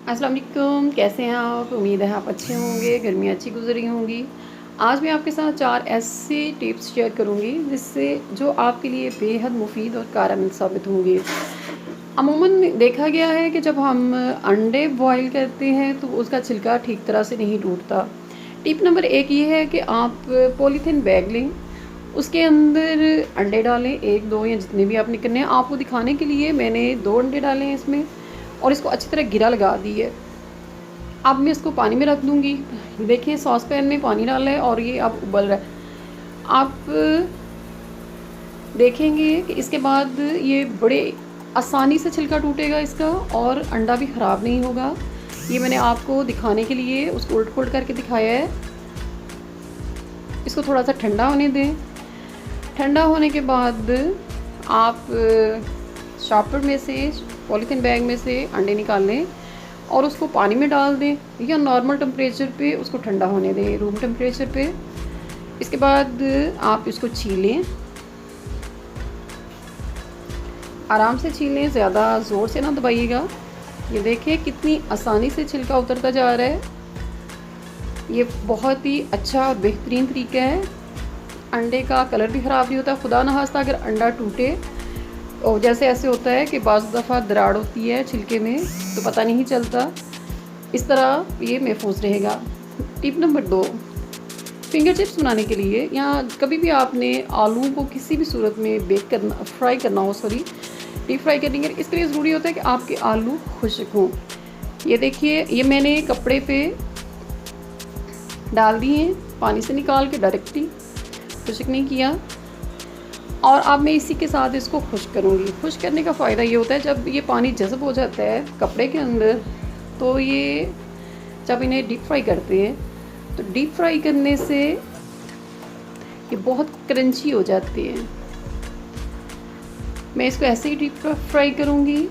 अस्सलाम वालेकुम, कैसे हैं आप? उम्मीद है आप अच्छे होंगे, गर्मियाँ अच्छी गुजर रही होंगी। आज मैं आपके साथ 4 ऐसे टिप्स शेयर करूँगी जिससे जो आपके लिए बेहद मुफ़ीद और कारगर साबित होंगे। अमूमन देखा गया है कि जब हम अंडे बॉयल करते हैं तो उसका छिलका ठीक तरह से नहीं टूटता। टिप नंबर 1 ये है कि आप पॉलीथीन बैग लें, उसके अंदर अंडे डालें, 1-2 या जितने भी आपने करने हैं। आपको दिखाने के लिए मैंने 2 अंडे डाले हैं इसमें और इसको अच्छी तरह गिरा लगा दी है। अब मैं इसको पानी में रख दूँगी। देखिए सॉस पैन में पानी डाला है और ये अब उबल रहा है। आप देखेंगे कि इसके बाद ये बड़े आसानी से छिलका टूटेगा इसका और अंडा भी ख़राब नहीं होगा। ये मैंने आपको दिखाने के लिए उसको उलट-पुलट करके दिखाया है। इसको थोड़ा सा ठंडा होने दें। ठंडा होने के बाद आप शॉपर में से, पॉलीथीन बैग में से अंडे निकाल लें और उसको पानी में डाल दें या नॉर्मल टेम्परेचर पे उसको ठंडा होने दें, रूम टेम्परेचर पे। इसके बाद आप इसको छीलें, आराम से छीलें, ज़्यादा ज़ोर से ना दबाइएगा। ये देखिए कितनी आसानी से छिलका उतरता जा रहा है। ये बहुत ही अच्छा और बेहतरीन तरीका है। अंडे का कलर भी ख़राब नहीं होता। खुदा न खास्ता अगर अंडा टूटे और जैसे ऐसे होता है कि बाज़ दफ़ा दरार होती है छिलके में तो पता नहीं चलता, इस तरह ये महफूज रहेगा। टिप नंबर 2, फिंगर चिप्स बनाने के लिए या कभी भी आपने आलू को किसी भी सूरत में फ्राई करना हो, डीप फ्राई करने के लिए, इसके लिए ज़रूरी होता है कि आपके आलू खुश्क हों। ये देखिए ये मैंने कपड़े पे डाल दिए हैं, पानी से निकाल के डायरेक्टली, खुश्क नहीं किया। और अब मैं इसी के साथ इसको खुश्क करूँगी। खुश्क करने का फ़ायदा ये होता है जब ये पानी जज़ब हो जाता है कपड़े के अंदर तो ये जब इन्हें डीप फ्राई करते हैं तो डीप फ्राई करने से ये बहुत क्रंची हो जाती है। मैं इसको ऐसे ही डीप फ्राई करूँगी।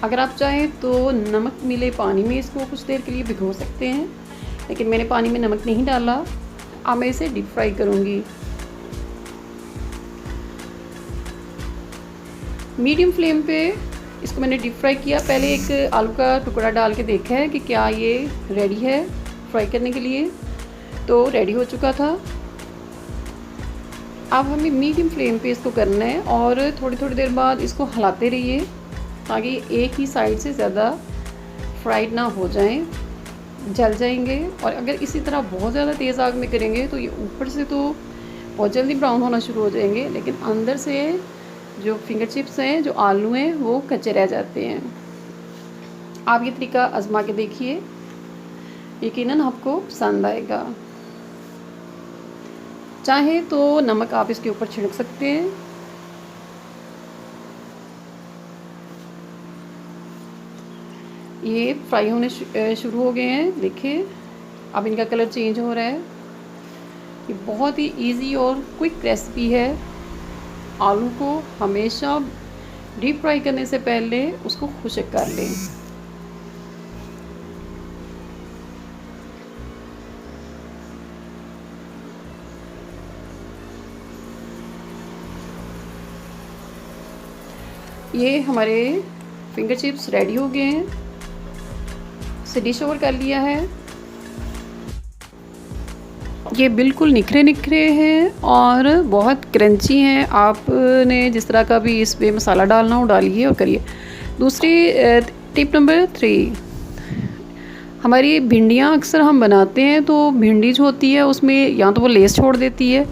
अगर आप चाहें तो नमक मिले पानी में इसको कुछ देर के लिए भिगो सकते हैं, लेकिन मैंने पानी में नमक नहीं डाला। अब मैं इसे डीप फ्राई करूँगी। मीडियम फ्लेम पे इसको मैंने डीप फ्राई किया। पहले एक आलू का टुकड़ा डाल के देखा है कि क्या ये रेडी है फ्राई करने के लिए, तो रेडी हो चुका था। अब हमें मीडियम फ्लेम पे इसको करना है और थोड़ी थोड़ी देर बाद इसको हिलाते रहिए ताकि एक ही साइड से ज़्यादा फ्राइड ना हो जाएं, जल जाएंगे। और अगर इसी तरह बहुत ज़्यादा तेज़ आग में करेंगे तो ये ऊपर से तो बहुत जल्दी ब्राउन होना शुरू हो जाएंगे, लेकिन अंदर से जो फिंगर चिप्स हैं, जो आलू हैं, वो कच्चे रह जाते हैं। आप ये तरीका आजमा के देखिए, यकीनन आपको पसंद आएगा। चाहे तो नमक आप इसके ऊपर छिड़क सकते हैं। ये फ्राई होने शुरू हो गए हैं, देखिए अब इनका कलर चेंज हो रहा है। ये बहुत ही इजी और क्विक रेसिपी है। आलू को हमेशा डीप फ्राई करने से पहले उसको खुश्क कर लें। ये हमारे फिंगर चिप्स रेडी हो गए हैं। इसे डिश ओवर कर लिया है। ये बिल्कुल निखरे निखरे हैं और बहुत क्रंची हैं। आपने जिस तरह का भी इस पे मसाला डालना हो डालिए और करिए। दूसरी टिप नंबर 3, हमारी भिंडियाँ अक्सर हम बनाते हैं तो भिंडी जो होती है उसमें या तो वो लेस छोड़ देती है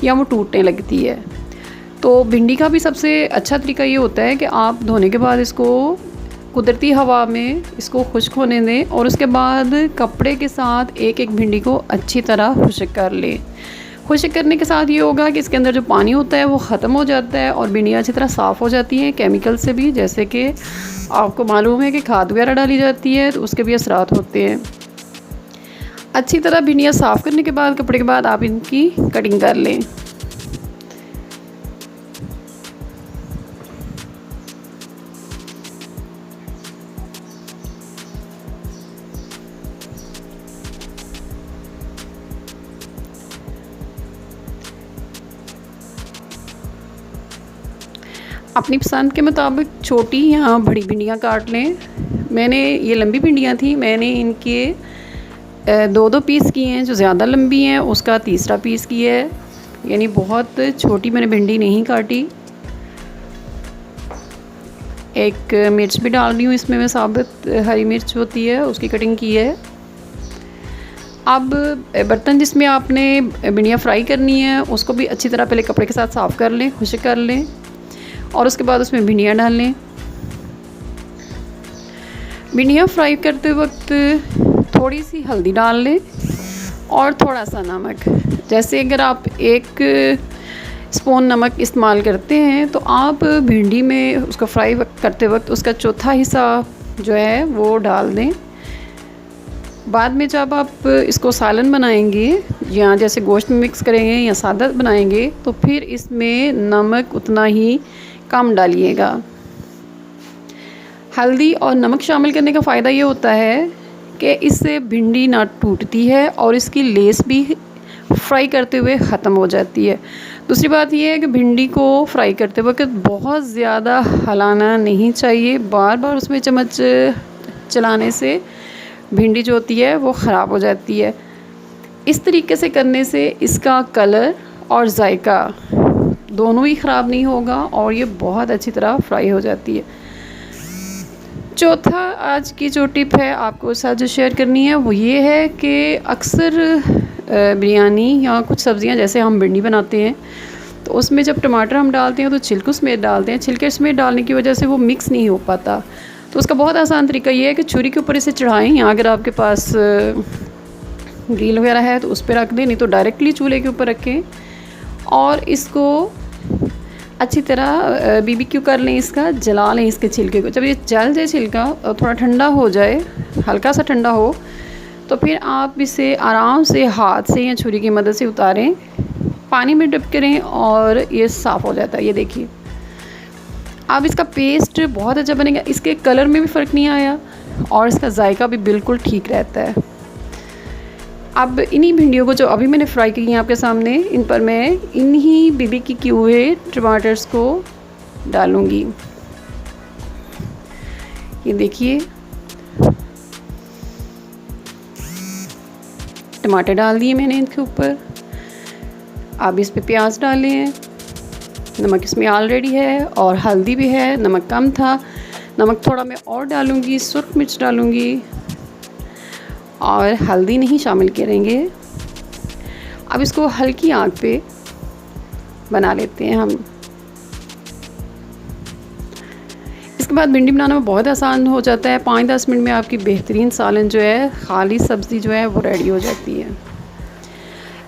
या वो टूटने लगती है। तो भिंडी का भी सबसे अच्छा तरीका ये होता है कि आप धोने के बाद इसको कुदरती हवा में इसको खुश्क होने दें और उसके बाद कपड़े के साथ एक एक भिंडी को अच्छी तरह खुश्क कर लें। खुश्क करने के साथ ये होगा कि इसके अंदर जो पानी होता है वो ख़त्म हो जाता है और भिंडियाँ अच्छी तरह साफ़ हो जाती हैं केमिकल से भी। जैसे कि आपको मालूम है कि खाद वगैरह डाली जाती है तो उसके भी असरात होते हैं। अच्छी तरह भिंडियाँ साफ़ करने के बाद कपड़े के बाद आप इनकी कटिंग कर लें। अपनी पसंद के मुताबिक छोटी या बड़ी भिंडियाँ काट लें। मैंने ये लंबी भिंडियाँ थी, मैंने इनके 2-2 पीस किए हैं। जो ज़्यादा लंबी हैं उसका तीसरा पीस किया है, यानी बहुत छोटी मैंने भिंडी नहीं काटी। एक मिर्च भी डाल रही हूँ इसमें मैं, साबुत हरी मिर्च होती है उसकी कटिंग की है। अब बर्तन जिसमें आपने भिंडियाँ फ्राई करनी है उसको भी अच्छी तरह पहले कपड़े के साथ साफ़ कर लें, खुश्क कर लें, और उसके बाद उसमें भिंडियाँ डाल लें। भिंडियाँ फ्राई करते वक्त थोड़ी सी हल्दी डाल लें और थोड़ा सा नमक। जैसे अगर आप 1 स्पून नमक इस्तेमाल करते हैं तो आप भिंडी में उसको फ्राई करते वक्त उसका चौथा हिस्सा जो है वो डाल दें। बाद में जब आप इसको सालन बनाएंगे या जैसे गोश्त में मिक्स करेंगे या सादा बनाएंगे तो फिर इसमें नमक उतना ही कम डालिएगा। हल्दी और नमक शामिल करने का फ़ायदा ये होता है कि इससे भिंडी ना टूटती है और इसकी लेस भी फ्राई करते हुए ख़त्म हो जाती है। दूसरी बात यह है कि भिंडी को फ्राई करते वक्त बहुत ज़्यादा हिलाना नहीं चाहिए। बार बार उसमें चम्मच चलाने से भिंडी जो होती है वो ख़राब हो जाती है। इस तरीके से करने से इसका कलर और जायका दोनों ही ख़राब नहीं होगा और ये बहुत अच्छी तरह फ्राई हो जाती है। चौथा आज की जो टिप है आपको साथ जो शेयर करनी है वो ये है कि अक्सर बिरयानी या कुछ सब्ज़ियां जैसे हम भिंडी बनाते हैं तो उसमें जब टमाटर हम डालते हैं तो छिलके समेत डालते हैं। छिलके समेत डालने की वजह से वो मिक्स नहीं हो पाता। तो उसका बहुत आसान तरीका ये है कि छुरी के ऊपर इसे चढ़ाएं, या अगर आपके पास ग्रिल वगैरह है तो उस पर रख दें, नहीं तो डायरेक्टली चूल्हे के ऊपर रखें और इसको अच्छी तरह BBQ कर लें, इसका जला लें इसके छिलके को। जब ये जल जाए छिलका और थोड़ा ठंडा हो जाए, हल्का सा ठंडा हो, तो फिर आप इसे आराम से हाथ से या छुरी की मदद से उतारें, पानी में डिप करें और ये साफ़ हो जाता है। ये देखिए अब इसका पेस्ट बहुत अच्छा बनेगा। इसके कलर में भी फ़र्क नहीं आया और इसका जायका भी बिल्कुल ठीक रहता है। अब इन्हीं भिंडियों को जो अभी मैंने फ्राई की हैं आपके सामने, इन पर मैं इन्हीं BBQ किए हुए टमाटर्स को डालूँगी। ये देखिए टमाटर डाल दिए मैंने इनके ऊपर। अब इस पे प्याज डाले हैं। नमक इसमें ऑलरेडी है और हल्दी भी है, नमक कम था, नमक थोड़ा मैं और डालूँगी, सुर्ख मिर्च डालूँगी और हल्दी नहीं शामिल करेंगे। अब इसको हल्की आंच पे बना लेते हैं हम। इसके बाद भिंडी बनाना बहुत आसान हो जाता है। 5-10 मिनट में आपकी बेहतरीन सालन जो है, खाली सब्ज़ी जो है वो रेडी हो जाती है।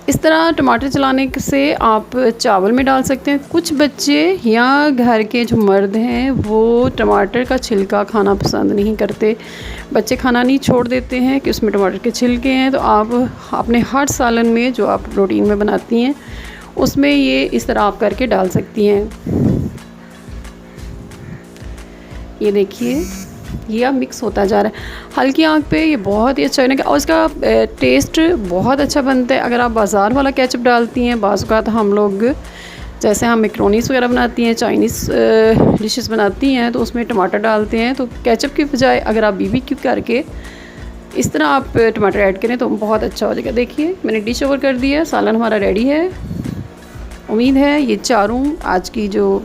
इस तरह टमाटर चलाने से आप चावल में डाल सकते हैं। कुछ बच्चे या घर के जो मर्द हैं वो टमाटर का छिलका खाना पसंद नहीं करते। बच्चे खाना नहीं छोड़ देते हैं कि उसमें टमाटर के छिलके हैं। तो आप अपने हर सालन में जो आप रूटीन में बनाती हैं उसमें ये इस तरह आप करके डाल सकती हैं। ये देखिए ये अब मिक्स होता जा रहा है हल्की आंच पे। ये बहुत ही अच्छा बनेगा और इसका टेस्ट बहुत अच्छा बनता है। अगर आप बाज़ार वाला केचप डालती हैं, बाज़ औक़ात हम लोग जैसे हम मैक्रोनीस वगैरह बनाती हैं, चाइनीज़ डिशेस बनाती हैं तो उसमें टमाटर डालते हैं, तो केचप की बजाय अगर आप BBQ करके इस तरह आप टमाटर ऐड करें तो बहुत अच्छा हो जाएगा। देखिए मैंने डिश ओवर कर दिया, सालन हमारा रेडी है। उम्मीद है ये चारों आज की जो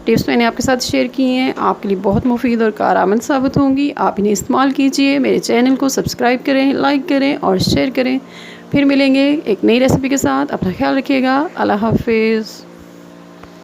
टिप्स मैंने आपके साथ शेयर की हैं आपके लिए बहुत मुफीद और कारआमद साबित होंगी। आप इन्हें इस्तेमाल कीजिए। मेरे चैनल को सब्सक्राइब करें, लाइक करें और शेयर करें। फिर मिलेंगे एक नई रेसिपी के साथ। अपना ख्याल रखिएगा। अल्लाह हाफिज़।